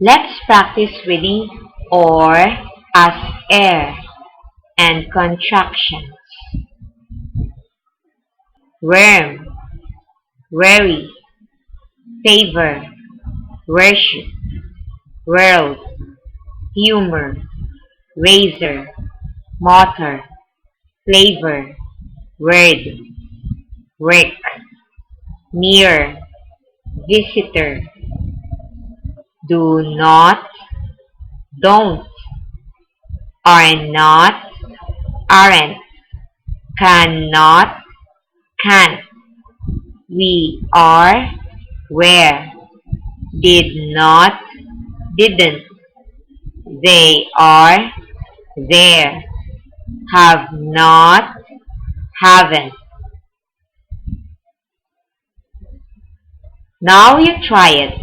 Let's practice reading or as air and contractions. Worm, worry, favor, worship, world, humor, razor, motor, flavor, word, work, mirror, visitor, do not, don't, are not, aren't, cannot, can't, we are, where, did not, didn't, they are, there, have not, haven't. Now you try it.